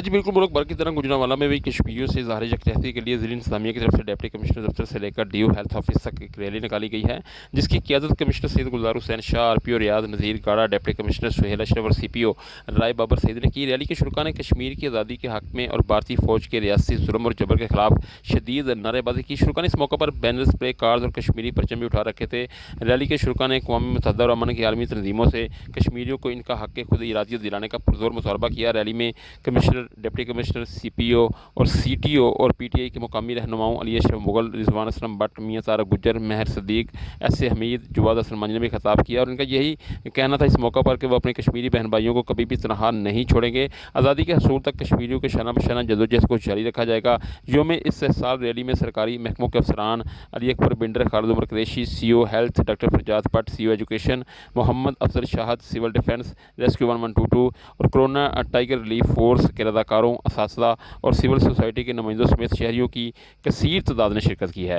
जी बिल्कुल, मुल्क भर की तरह गुजरांवाला में भी कश्मीरियों से इज़हार यकजहती के लिए ज़िला इंतज़ामिया की तरफ से डिप्टी कमिश्नर दफ्तर से लेकर डीओ हेल्थ ऑफिस तक एक रैली निकाली गई है, जिसकी क़ियादत कमिश्नर सैयद गुलजार हुसैन शाह, आरपीओ रियाद नज़ीर गाड़ा, डिप्टी कमिश्नर सुहेल अशरफ और सीपीओ राय बाबर सईद ने की। रैली के शुरका ने कश्मीर की आज़ादी के हक़ में और भारतीय फ़ौज के रियासती जुल्म और जबर के खिलाफ शदीद नारेबाजी की। शुरका ने इस मौके पर बैनर्स, प्ले कार्ड्स और कश्मीरी परचम भी उठा रखे थे। रैली के शुरका ने अक़वाम मुत्तहिदा और अमन की आलमी तंजीमों से कश्मीरियों को इनका हक़ खुद इरादियत दिलाने का पुरज़ोर मुतालबा किया। रैली में कमिश्नर, डिप्टी कमिश्नर, सीपीओ और सीटीओ और पीटीआई के मुकामी रहनुमाओं अली अशरफ मुगल, रिजवान असलम भट्ट, मियां तारा गुज्जर, महर सदीक, एस ए हमीद, जवाद हसन मांझी ने भी खिताब किया और उनका यही कहना था इस मौका पर कि वो अपने कश्मीरी बहन भाइयों को कभी भी तनहा नहीं छोड़ेंगे। आज़ादी के हसूल तक कश्मीरियों के शाना बशाना जदोजहद को जारी रखा जाएगा। योम इस्तेहसाल रैली में सरकारी महकमों के अफसरान Ali Akbar Binder, Khalid Umar Qureshi, CO health doctor Farzad Bhatt, CO education Mohammad Afzal Shahid, civil defence rescue 1122 और कोरोना टाइगर रिलीफ फोर्स के रज़ाकारों, असातिज़ा और सिविल सोसाइटी के नुमाइंदों समेत शहरियों की कसीर तादाद ने शिरकत की है।